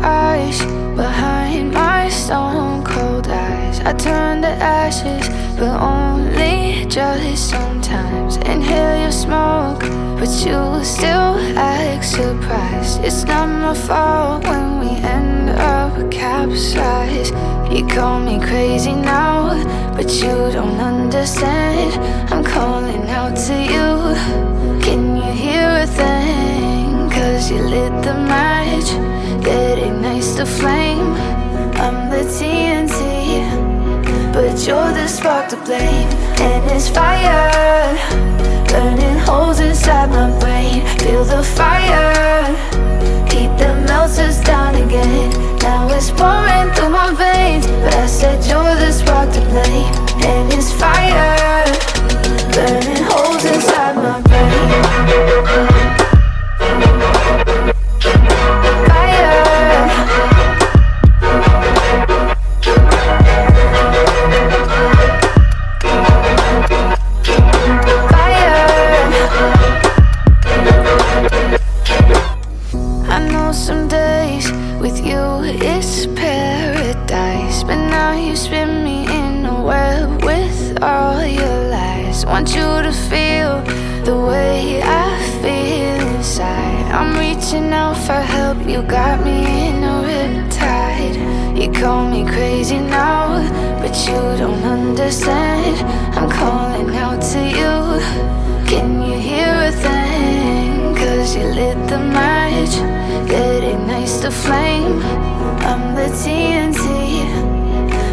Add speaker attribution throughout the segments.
Speaker 1: ice behind my stone cold eyes. I turn to ashes, but only just sometimes. Inhale your smoke, but you still act surprised. It's not my fault when we end up capsized. You call me crazy now, but you don't understand. I'm calling out to you. Can you hear a thing? 'Cause you lit the match that ignites the flame. I'm the TNT, but you're the spark to blame. And it's fire, burning holes inside my brain. Feel the fire, heat that melts us down again. Now it's pouring through my veins, but I said you're the spark to blame. And it's fire, burning holes inside my brain. Some days with you it's paradise, but now you spin me in a web with all your lies. Want you to feel the way I feel inside. I'm reaching out for help, you got me in a riptide. You call me crazy now, but you don't understand. I'm calling out to you. Can you hear a thing? 'Cause you lit the match that ignites the flame. I'm the TNT,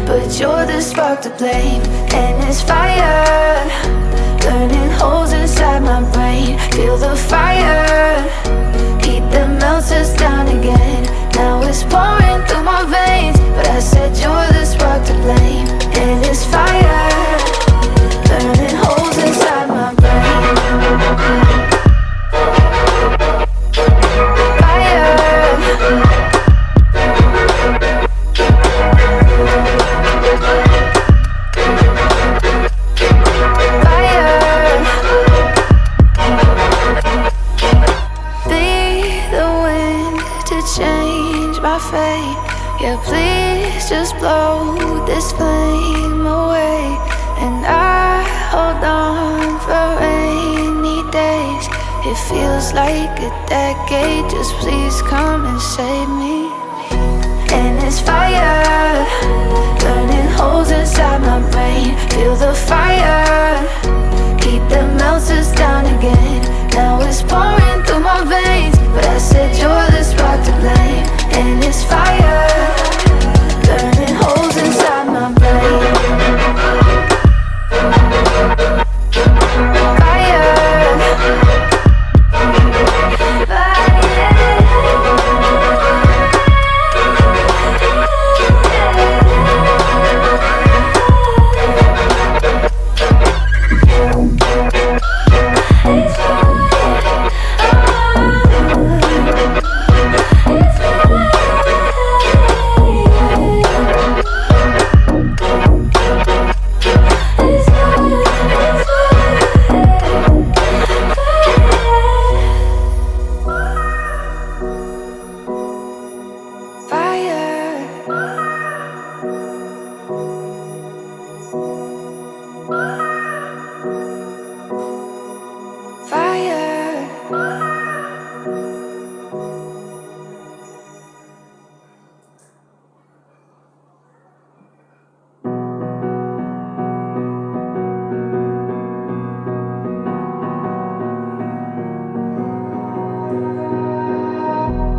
Speaker 1: but you're the spark to blame. And it's fire, burning holes inside my brain. Feel the fire, heat that melts us down again. Now it's pouring through my veins, but I said you're the spark to blame. And it's fire, burning holes inside my brain. Yeah, please just blow this flame away. And I hold on for rainy days. It feels like a decade, just please come and save me. And it's fire, burning holes inside my brain. Feel the fire, heat that melts us down again. Now it's pouring through my veins, but I said you're the spark to blame. And it's fire, burning holes inside my brain.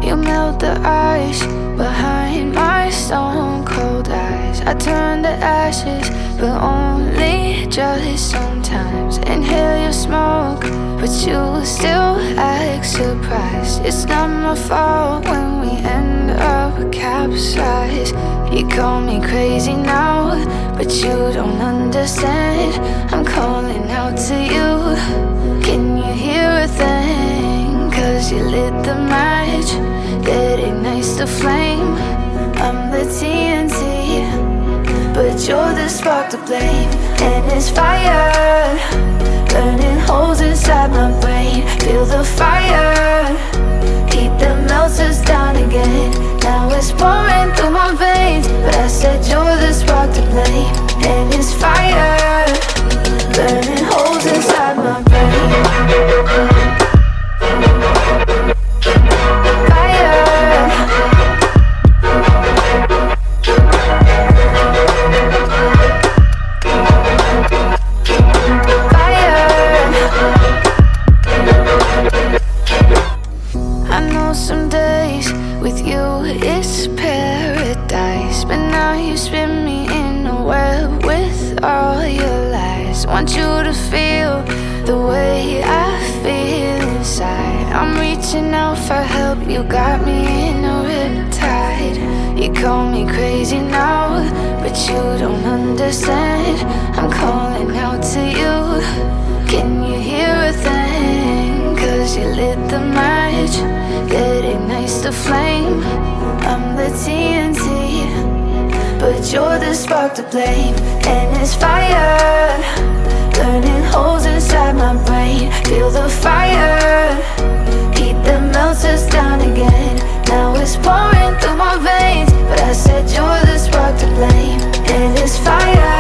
Speaker 1: You melt the ice behind my stone cold eyes. I turn to ashes, but only just sometimes. Inhale your smoke, but you still act surprised. It's not my fault when we end up capsized. You call me crazy now, but you don't understand. I'm calling out to you. Can you hear a thing? 'Cause you lit the match that ignites the flame. I'm the TNT, but you're the spark to blame. And it's fire, burning holes inside my brain. Feel the fire, heat that melts melts us down again. Now it's pouring through my veins, but I said you're the spark to blame. And it's fire, burning holes inside my brain. Some days with you it's paradise, but now you spin me in a web with all your lies. Want you to feel the way I feel inside. I'm reaching out for help, you got me in a riptide. You call me crazy now, but you don't understand. I'm calling out to you, can you hear a thing? Cause you lit the match, it ignites the flame. I'm the TNT, but you're the spark to blame. And it's fire, burning holes inside my brain. Feel the fire, heat that melts us down again. Now it's pouring through my veins, but I said you're the spark to blame. And it's fire,